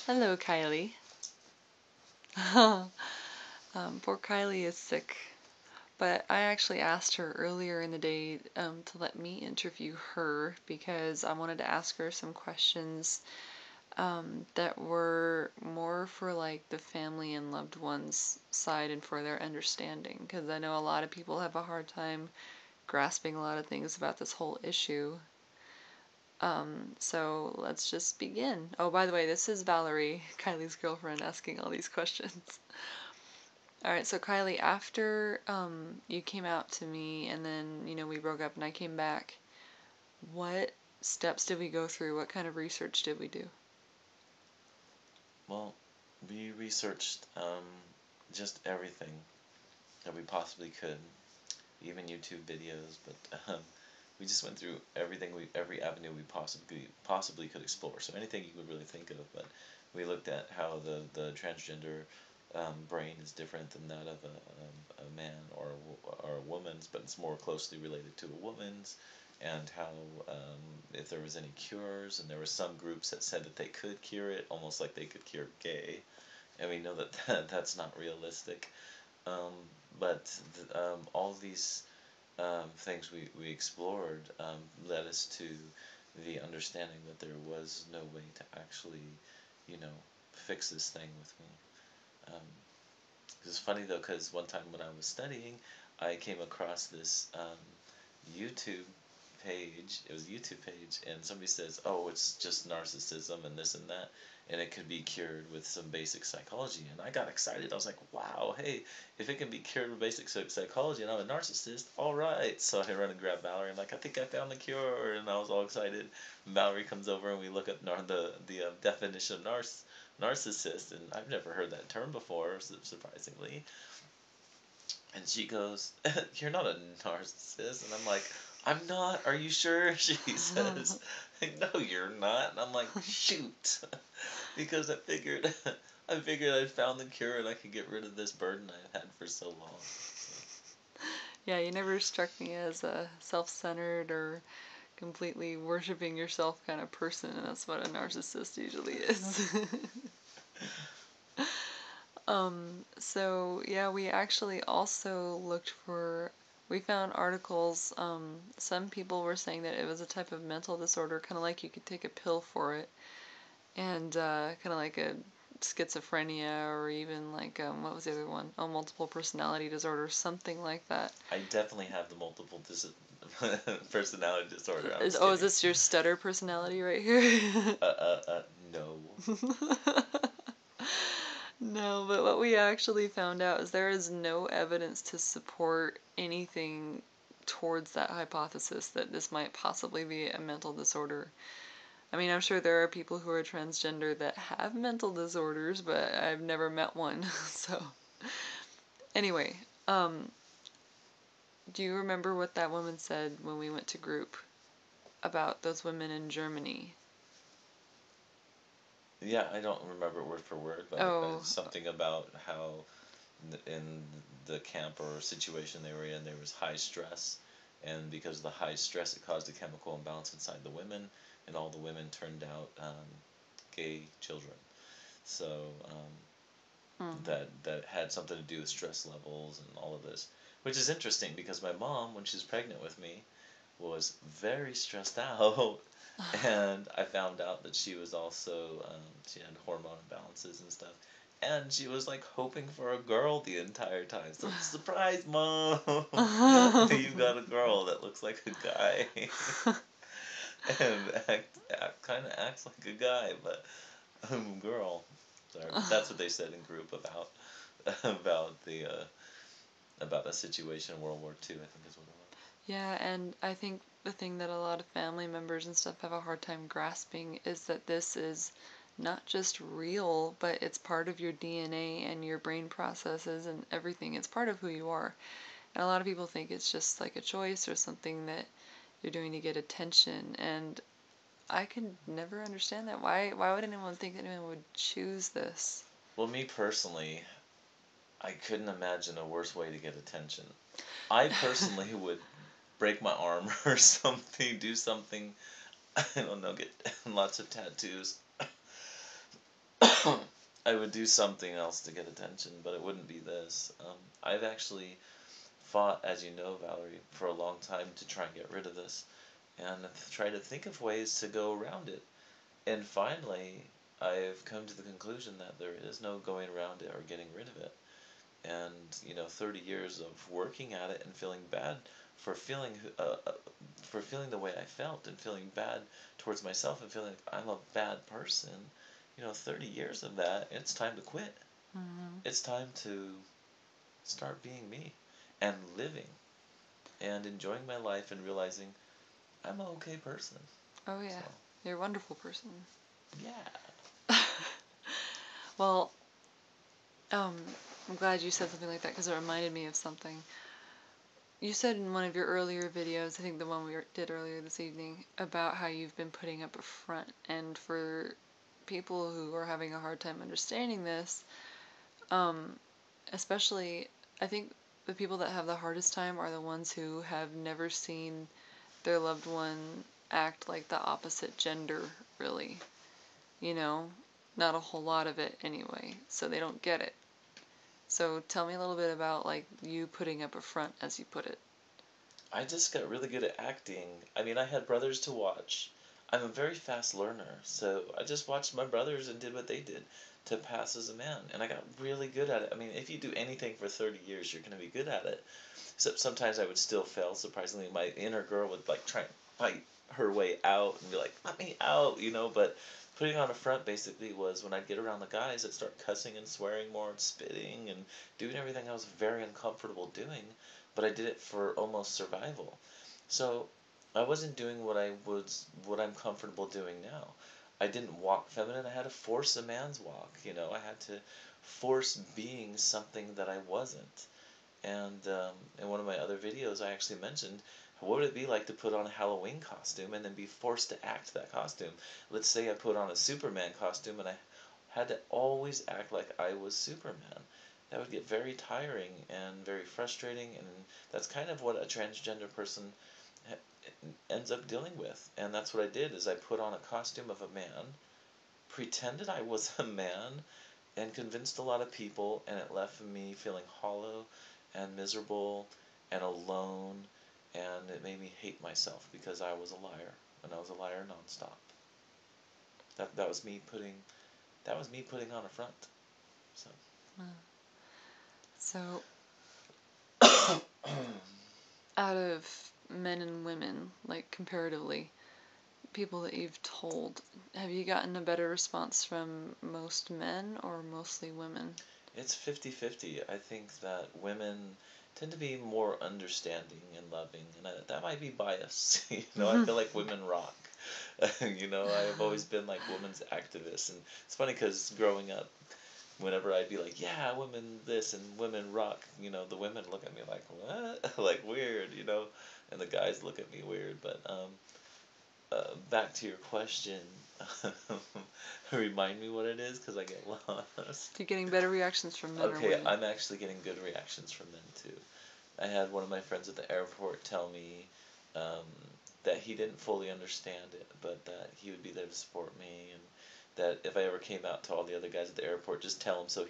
Hello, Kylie. Poor Kylie is sick, but I actually asked her earlier in the day to let me interview her because I wanted to ask her some questions that were more for like the family and loved ones side and for their understanding, because I know a lot of people have a hard time grasping a lot of things about this whole issue. So let's just begin. Oh, by the way, this is Valerie, Kylie's girlfriend, asking all these questions. All right, so Kylie, after you came out to me and then, we broke up and I came back, what steps did we go through? What kind of research did we do? Well, we researched just everything that we possibly could, even YouTube videos, but we just went through every avenue we possibly could explore. So anything you could really think of, but we looked at how the transgender brain is different than that of a man or a woman's, but it's more closely related to a woman's, and how if there was any cures, and there were some groups that said that they could cure it, almost like they could cure gay, and we know that that's not realistic. Um, but all these things we explored led us to the understanding that there was no way to actually, you know, fix this thing with me. Um, it's funny though, because one time when I was studying, I came across this YouTube page. It was a YouTube page, and somebody says, "Oh, it's just narcissism and this and that, and it could be cured with some basic psychology." And I got excited. I was like, "Wow, hey, if it can be cured with basic psychology, and I'm a narcissist, all right." So I run and grab Valerie. I'm like, "I think I found the cure," and I was all excited. Valerie comes over, and we look at the definition of narcissist, and I've never heard that term before, surprisingly. And she goes, "You're not a narcissist." And I'm like, "I'm not. Are you sure?" She says, "No, you're not." And I'm like, "Shoot." Because I figured I'd found the cure and I could get rid of this burden I've had for so long. Yeah, you never struck me as a self-centered or completely worshiping yourself kind of person, and that's what a narcissist usually is. So yeah, we actually also looked for, we found articles, some people were saying that it was a type of mental disorder, kind of like you could take a pill for it, and kind of like a schizophrenia, or even like, what was the other one? Oh, multiple personality disorder, something like that. I definitely have the multiple personality disorder. I'm Is, just oh, is kidding. this your stutter personality right here? No. No, but what we actually found out is there is no evidence to support anything towards that hypothesis that this might possibly be a mental disorder. I mean, I'm sure there are people who are transgender that have mental disorders, but I've never met one. So, anyway, um, do you remember what that woman said when we went to group about those women in Germany? Yeah, I don't remember word for word, but Oh, something about how in the camp or situation they were in, there was high stress, and because of the high stress, it caused a chemical imbalance inside the women, and all the women turned out gay children. So mm. that had something to do with stress levels and all of this, which is interesting because my mom, when she was pregnant with me, was very stressed out. And I found out that she was also, she had hormone imbalances and stuff. And she was like hoping for a girl the entire time. So, surprise, mom! You've got a girl that looks like a guy. And kind of acts like a guy, but girl. Sorry, but that's what they said in group about about the situation in World War II, I think is what it was. Yeah, and I think the thing that a lot of family members and stuff have a hard time grasping is that this is not just real, but it's part of your DNA and your brain processes and everything. It's part of who you are. And a lot of people think it's just like a choice or something that you're doing to get attention. And I could never understand that. Why would anyone think that anyone would choose this? Well, me personally, I couldn't imagine a worse way to get attention. I personally would break my arm or something, do something, I don't know, get lots of tattoos, I would do something else to get attention, but it wouldn't be this. I've actually fought, as you know, Valerie, for a long time to try and get rid of this, and try to think of ways to go around it. And finally, I've come to the conclusion that there is no going around it or getting rid of it. And 30 years of working at it and feeling bad for feeling for feeling the way I felt and feeling bad towards myself and feeling like I'm a bad person. 30 years of that, it's time to quit. Mm-hmm. It's time to start being me and living and enjoying my life and realizing I'm an okay person. Oh yeah, So, you're a wonderful person. yeah. Well, I'm glad you said something like that because it reminded me of something. You said in one of your earlier videos, I think the one we did earlier this evening, about how you've been putting up a front. And for people who are having a hard time understanding this, especially, I think the people that have the hardest time are the ones who have never seen their loved one act like the opposite gender, really. You know, not a whole lot of it anyway, so they don't get it. So tell me a little bit about like you putting up a front, as you put it. I just got really good at acting. I mean, I had brothers to watch. I'm a very fast learner, so I just watched my brothers and did what they did to pass as a man, and I got really good at it. I mean, if you do anything for 30 years, you're going to be good at it. So sometimes I would still fail. Surprisingly, my inner girl would like try and fight her way out and be like, "Let me out," But putting on a front basically was when I'd get around the guys, I'd start cussing and swearing more and spitting and doing everything I was very uncomfortable doing, but I did it for almost survival. So I wasn't doing what I'm comfortable doing now. I didn't walk feminine. I had to force a man's walk. I had to force being something that I wasn't. And in one of my other videos, I actually mentioned what would it be like to put on a Halloween costume and then be forced to act that costume. Let's say I put on a Superman costume and I had to always act like I was Superman. That would get very tiring and very frustrating, and that's kind of what a transgender person ends up dealing with. And that's what I did is I put on a costume of a man, pretended I was a man, and convinced a lot of people, and it left me feeling hollow and miserable and alone, and it made me hate myself because I was a liar, and I was a liar nonstop. That was me putting on a front. So So, out of men and women, like comparatively, people that you've told, have you gotten a better response from most men or mostly women? it's 50-50. I think that women tend to be more understanding and loving, and that might be bias. I feel like women rock. I've always been like women's activist, and it's funny because growing up, whenever I'd be like, yeah, women this and women rock, the women look at me like, what? Like weird, and the guys look at me weird. But back to your question, remind me what it is because I get lost. You're getting better reactions from men or Okay, women? I'm actually getting good reactions from men too. I had one of my friends at the airport tell me um, that he didn't fully understand it, but that he would be there to support me, and that if I ever came out to all the other guys at the airport, just tell him so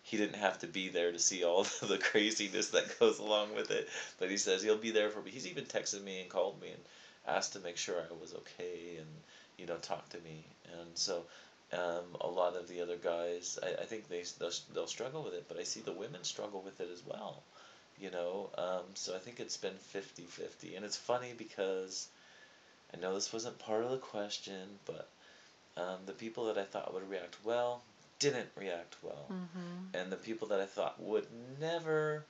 he didn't have to be there to see all the craziness that goes along with it. But he says he'll be there for me. He's even texted me and called me and asked to make sure I was okay and talk to me. And so a lot of the other guys, I think they'll struggle with it, but I see the women struggle with it as well. So I think it's been 50-50. And it's funny because I know this wasn't part of the question, but the people that I thought would react well didn't react well. Mm-hmm. And the people that I thought would never,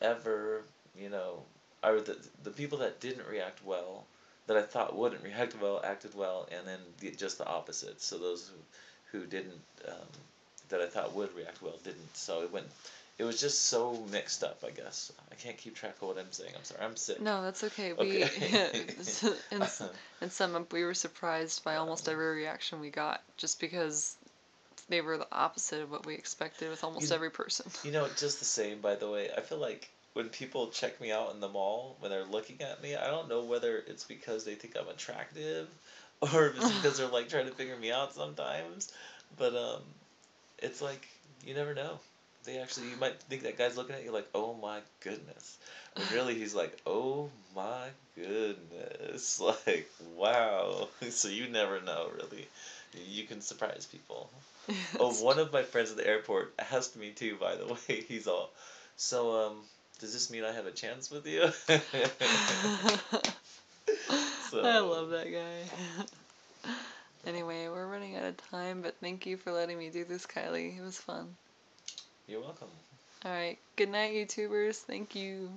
ever, you know, or the people that didn't react well, that I thought wouldn't react well, acted well, and then just the opposite. So those who didn't, that I thought would react well, didn't. So it was just so mixed up, I guess. I can't keep track of what I'm saying. I'm sorry. I'm sick. No, that's okay. Okay. In, in sum up, we were surprised by almost Um, every reaction we got, just because they were the opposite of what we expected with almost you, every person. just the same, by the way. I feel like when people check me out in the mall, when they're looking at me, I don't know whether it's because they think I'm attractive or if it's because they're like trying to figure me out sometimes. But it's like you never know. They actually, you might think that guy's looking at you like, oh my goodness. When really he's like, oh my goodness. Like, wow. So you never know, really. You can surprise people. Oh, It's one of my friends at the airport asked me too, by the way. He's all, so, does this mean I have a chance with you? I So, love that guy. Anyway, we're running out of time, but thank you for letting me do this, Kylie. It was fun. you're welcome. Alright, good night, YouTubers. Thank you.